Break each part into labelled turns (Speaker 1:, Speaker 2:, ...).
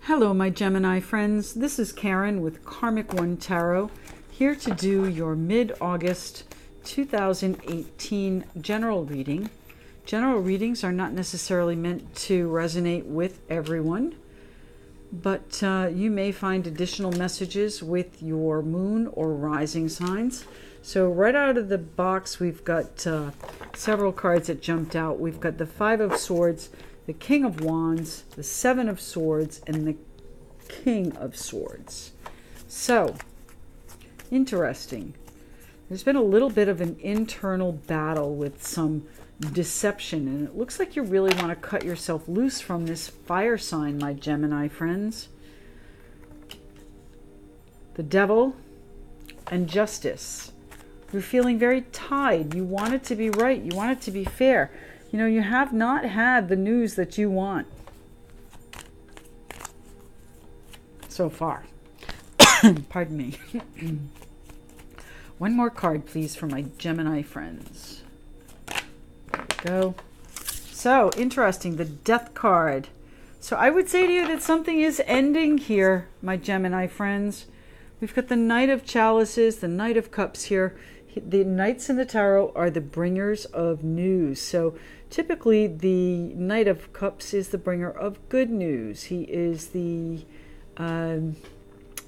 Speaker 1: Hello, my Gemini friends. This is Karen with KarmicOneTarot, here to do your mid-August 2018 general reading. General readings are not necessarily meant to resonate with everyone, but you may find additional messages with your moon or rising signs. So right out of the box, we've got several cards that jumped out. We've got the Five of Swords, the King of Wands, the Seven of Swords, and the King of Swords. So, interesting. There's been a little bit of an internal battle with some deception, and it looks like you really want to cut yourself loose from this fire sign, my Gemini friends. The Devil and Justice. You're feeling very tied. You want it to be right. You want it to be fair. You know, you have not had the news that you want so far. Pardon me. One more card, please, for my Gemini friends. There we go. So, interesting. The Death card. So, I would say to you that something is ending here, my Gemini friends. We've got the Knight of Chalices, the Knight of Cups here. The Knights in the Tarot are the bringers of news. So typically the Knight of Cups is the bringer of good news. He is the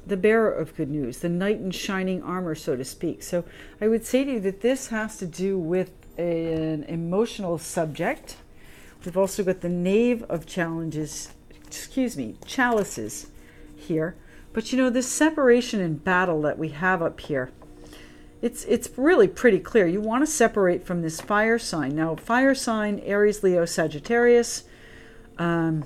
Speaker 1: bearer of good news, the knight in shining armor, so to speak. So I would say to you that this has to do with an emotional subject. We've also got the Knave of Chalices here. But you know, this separation and battle that we have up here, it's really pretty clear. You want to separate from this fire sign. Now, fire sign, Aries, Leo, Sagittarius. I've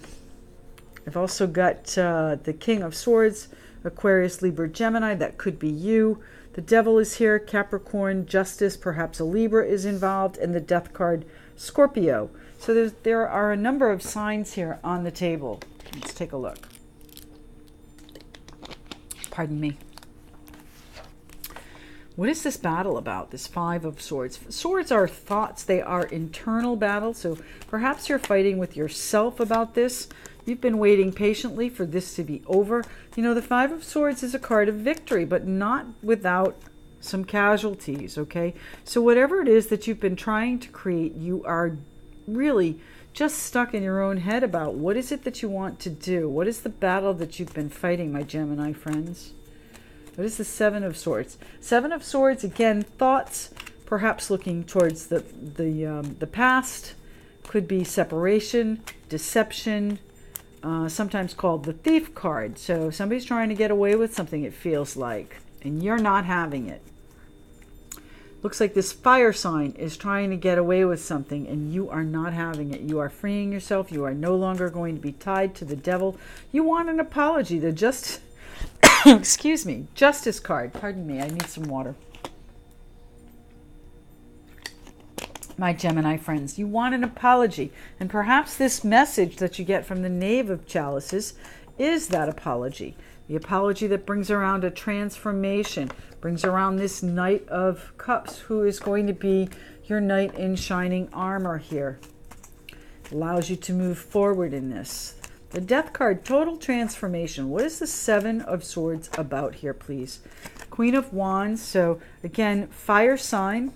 Speaker 1: also got the King of Swords, Aquarius, Libra, Gemini. That could be you. The Devil is here, Capricorn, Justice, perhaps a Libra is involved, and the Death card, Scorpio. So there are a number of signs here on the table. Let's take a look. Pardon me. What is this battle about, this Five of Swords? Swords are thoughts. They are internal battles. So perhaps you're fighting with yourself about this. You've been waiting patiently for this to be over. You know, the Five of Swords is a card of victory, but not without some casualties, okay? So whatever it is that you've been trying to create, you are really just stuck in your own head about what is it that you want to do? What is the battle that you've been fighting, my Gemini friends? What is the Seven of Swords? Seven of Swords, again, thoughts, perhaps looking towards the past. Could be separation, deception, sometimes called the Thief card. So somebody's trying to get away with something, it feels like, and you're not having it. Looks like this fire sign is trying to get away with something, and you are not having it. You are freeing yourself. You are no longer going to be tied to the Devil. You want an apology. Excuse me, Justice card. Pardon me, I need some water. My Gemini friends, you want an apology. And perhaps this message that you get from the Knave of Chalices is that apology. The apology that brings around a transformation, brings around this Knight of Cups, who is going to be your knight in shining armor here. Allows you to move forward in this. The Death card, total transformation. What is the Seven of Swords about here, please? Queen of Wands. So again, fire sign,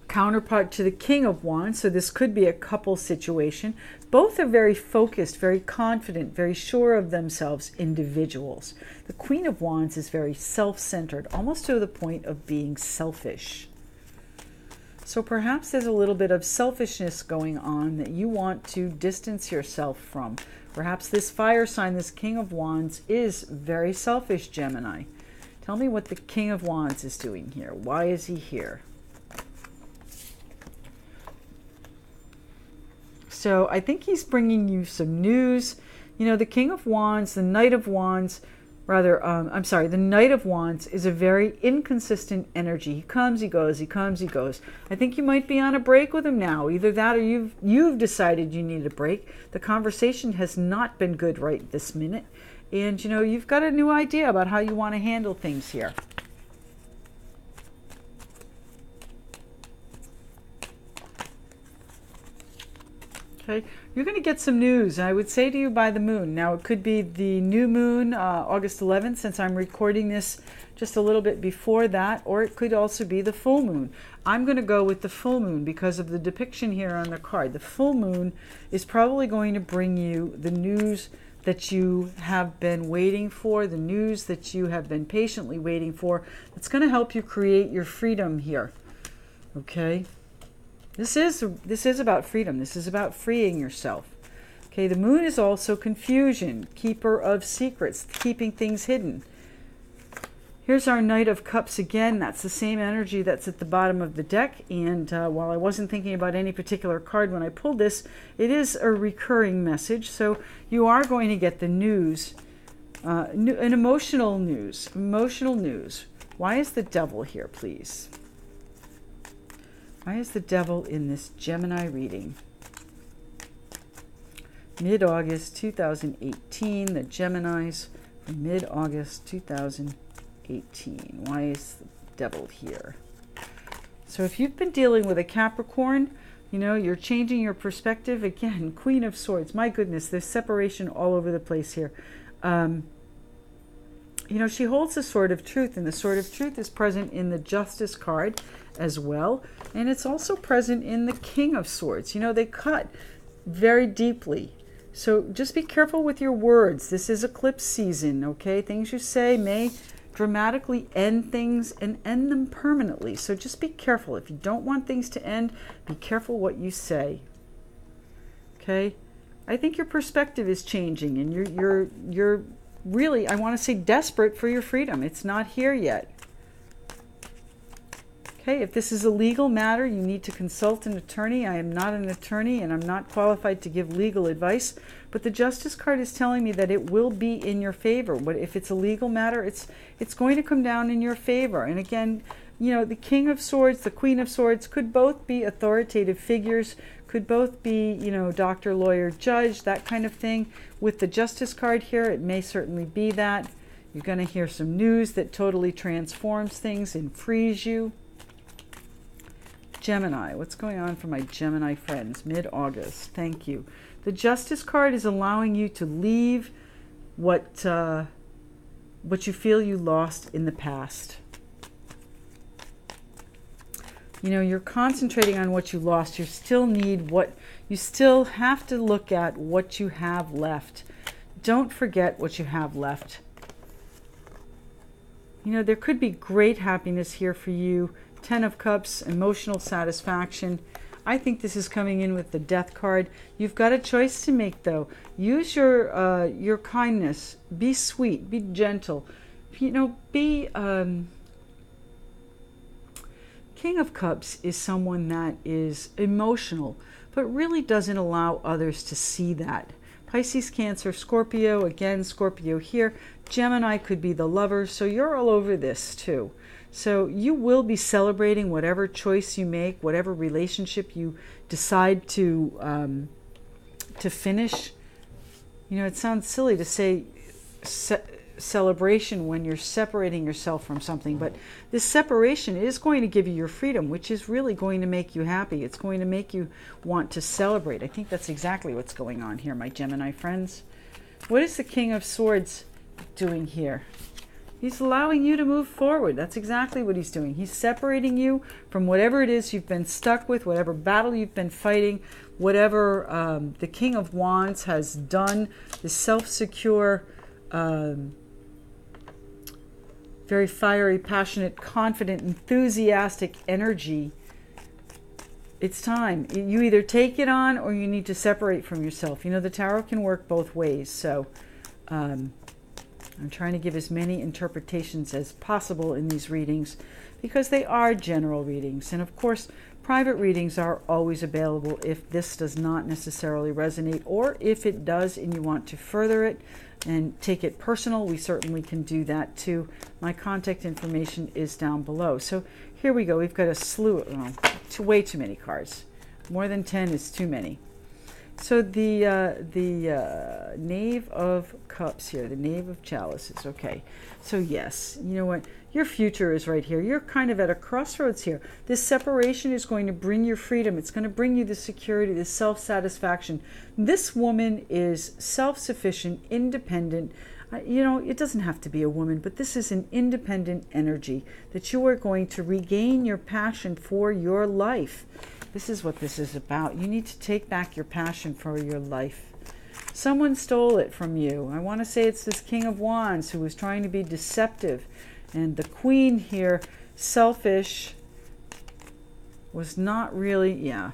Speaker 1: counterpart to the King of Wands. So this could be a couple situation. Both are very focused, very confident, very sure of themselves individuals. The Queen of Wands is very self-centered, almost to the point of being selfish. So perhaps there's a little bit of selfishness going on that you want to distance yourself from. Perhaps this fire sign, this King of Wands, is very selfish, Gemini. Tell me what the King of Wands is doing here. Why is he here? So I think he's bringing you some news. You know, the King of Wands, the Knight of Wands, the Knight of Wands is a very inconsistent energy. He comes, he goes, he comes, he goes. I think you might be on a break with him now. Either that or you've decided you need a break. The conversation has not been good right this minute. And, you know, you've got a new idea about how you want to handle things here. Okay, you're going to get some news. I would say to you by the moon. Now, it could be the new moon, August 11th, since I'm recording this just a little bit before that, or it could also be the full moon. I'm going to go with the full moon because of the depiction here on the card. The full moon is probably going to bring you the news that you have been waiting for, the news that you have been patiently waiting for. It's going to help you create your freedom here. Okay? This is about freedom. This is about freeing yourself. Okay, the moon is also confusion, keeper of secrets, keeping things hidden. Here's our Knight of Cups again. That's the same energy that's at the bottom of the deck. And while I wasn't thinking about any particular card when I pulled this, it is a recurring message. So you are going to get the news, an emotional news. Emotional news. Why is the Devil here, please? Why is the Devil in this Gemini reading? Mid-August 2018, the Geminis from mid-August 2018. Why is the Devil here? So if you've been dealing with a Capricorn, you know, you're changing your perspective. Again, Queen of Swords. My goodness, there's separation all over the place here. You know, she holds the Sword of Truth, and the Sword of Truth is present in the Justice card as well. And it's also present in the King of Swords. You know, they cut very deeply. So just be careful with your words. This is eclipse season, okay? Things you say may dramatically end things and end them permanently. So just be careful. If you don't want things to end, be careful what you say. Okay? I think your perspective is changing, and you're really, I want to say, desperate for your freedom. It's not here yet. Okay, if this is a legal matter, you need to consult an attorney. I am not an attorney, and I'm not qualified to give legal advice, but the Justice card is telling me that it will be in your favor. But if it's a legal matter, it's going to come down in your favor. And again, you know, the King of Swords, the Queen of Swords could both be authoritative figures, could both be, you know, doctor, lawyer, judge, that kind of thing. With the Justice card here, it may certainly be that. You're going to hear some news that totally transforms things and frees you. Gemini, what's going on for my Gemini friends? Mid-August, thank you. The Justice card is allowing you to leave what you feel you lost in the past. You know, you're concentrating on what you lost. You still have to look at what you have left. Don't forget what you have left. You know, there could be great happiness here for you. 10 of Cups, emotional satisfaction. I think this is coming in with the Death card. You've got a choice to make, though. Use your kindness. Be sweet. Be gentle. You know, be... King of Cups is someone that is emotional, but really doesn't allow others to see that. Pisces, Cancer, Scorpio. Again, Scorpio here. Gemini could be the lover. So you're all over this, too. So you will be celebrating whatever choice you make, whatever relationship you decide to finish. You know, it sounds silly to say celebration when you're separating yourself from something, but this separation is going to give you your freedom, which is really going to make you happy. It's going to make you want to celebrate. I think that's exactly what's going on here, my Gemini friends. What is the King of Swords doing here? He's allowing you to move forward. That's exactly what he's doing. He's separating you from whatever it is you've been stuck with, whatever battle you've been fighting, whatever the King of Wands has done, the self-secure, very fiery, passionate, confident, enthusiastic energy. It's time. You either take it on or you need to separate from yourself. You know, the tarot can work both ways. So I'm trying to give as many interpretations as possible in these readings because they are general readings. And of course, private readings are always available if this does not necessarily resonate, or if it does and you want to further it and take it personal, we certainly can do that too. My contact information is down below. So here we go. We've got a slew of, way too many cards. More than 10 is too many. So the Knave of Cups here, the Knave of Chalices. Okay, so yes, you know what? Your future is right here. You're kind of at a crossroads here. This separation is going to bring you freedom. It's going to bring you the security, the self-satisfaction. This woman is self-sufficient, independent. You know, it doesn't have to be a woman, but this is an independent energy that you are going to regain your passion for your life. This is what this is about. You need to take back your passion for your life. Someone stole it from you. I want to say it's this King of Wands who was trying to be deceptive. And the Queen here, selfish, was not really, yeah.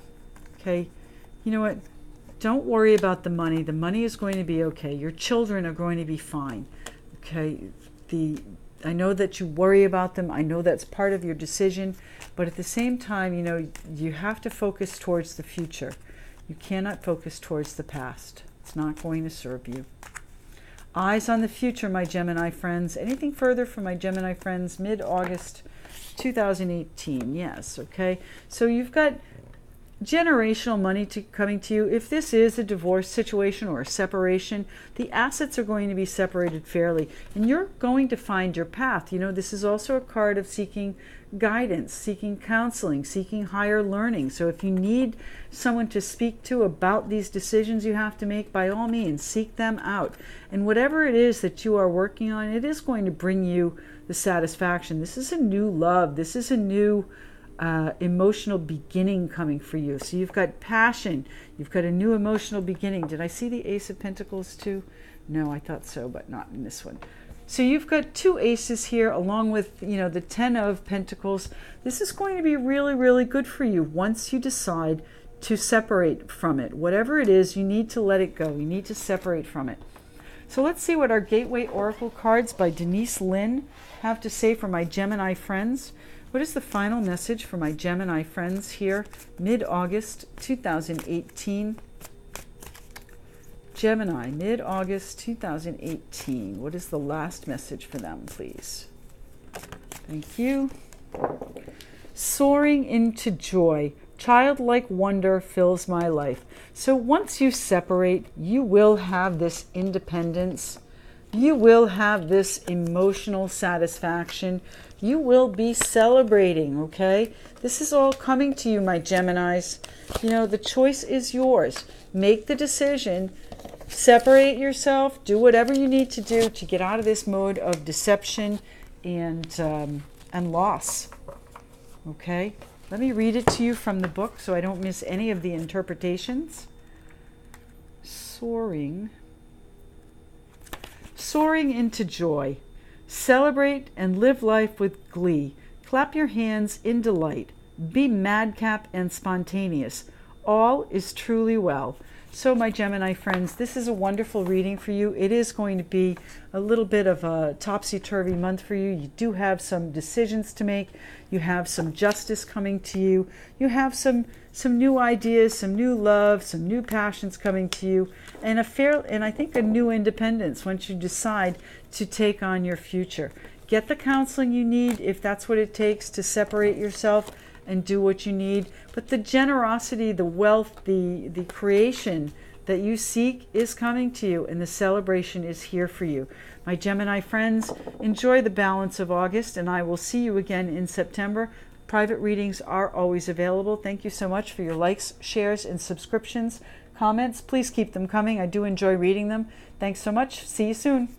Speaker 1: Okay, you know what? Don't worry about the money. The money is going to be okay. Your children are going to be fine. Okay, I know that you worry about them. I know that's part of your decision. But at the same time, you know, you have to focus towards the future. You cannot focus towards the past. It's not going to serve you. Eyes on the future, my Gemini friends. Anything further for my Gemini friends? Mid-August 2018. Yes, okay. So you've got generational money coming to you. If this is a divorce situation or a separation, the assets are going to be separated fairly, and you're going to find your path. You know, this is also a card of seeking guidance, seeking counseling, seeking higher learning. So if you need someone to speak to about these decisions you have to make, by all means, seek them out. And whatever it is that you are working on, it is going to bring you the satisfaction. This is a new love. This is a new emotional beginning coming for you. So you've got passion. You've got a new emotional beginning. Did I see the Ace of Pentacles too? No, I thought so, but not in this one. So you've got two aces here along with, you know, the 10 of Pentacles. This is going to be really, really good for you once you decide to separate from it. Whatever it is, you need to let it go. You need to separate from it. So let's see what our Gateway Oracle cards by Denise Lynn have to say for my Gemini friends. What is the final message for my Gemini friends here, mid-August 2018? Gemini, mid-August 2018. What is the last message for them, please? Thank you. Soaring into joy. Childlike wonder fills my life. So once you separate, you will have this independence. You will have this emotional satisfaction. You will be celebrating, okay? This is all coming to you, my Geminis. You know, the choice is yours. Make the decision. Separate yourself. Do whatever you need to do to get out of this mode of deception and loss, okay? Let me read it to you from the book so I don't miss any of the interpretations. Soaring into joy. Celebrate and live life with glee. Clap your hands in delight. Be madcap and spontaneous. All is truly well. So my Gemini friends, this is a wonderful reading for you. It is going to be a little bit of a topsy-turvy month for you. You do have some decisions to make. You have some justice coming to you. You have some new ideas, some new love, some new passions coming to you, and I think a new independence once you decide to take on your future. Get the counseling you need if that's what it takes to separate yourself and do what you need. But the generosity, the wealth, the creation that you seek is coming to you, and the celebration is here for you. My Gemini friends, enjoy the balance of August, and I will see you again in September. Private readings are always available. Thank you so much for your likes, shares, and subscriptions. Comments, please keep them coming. I do enjoy reading them. Thanks so much. See you soon.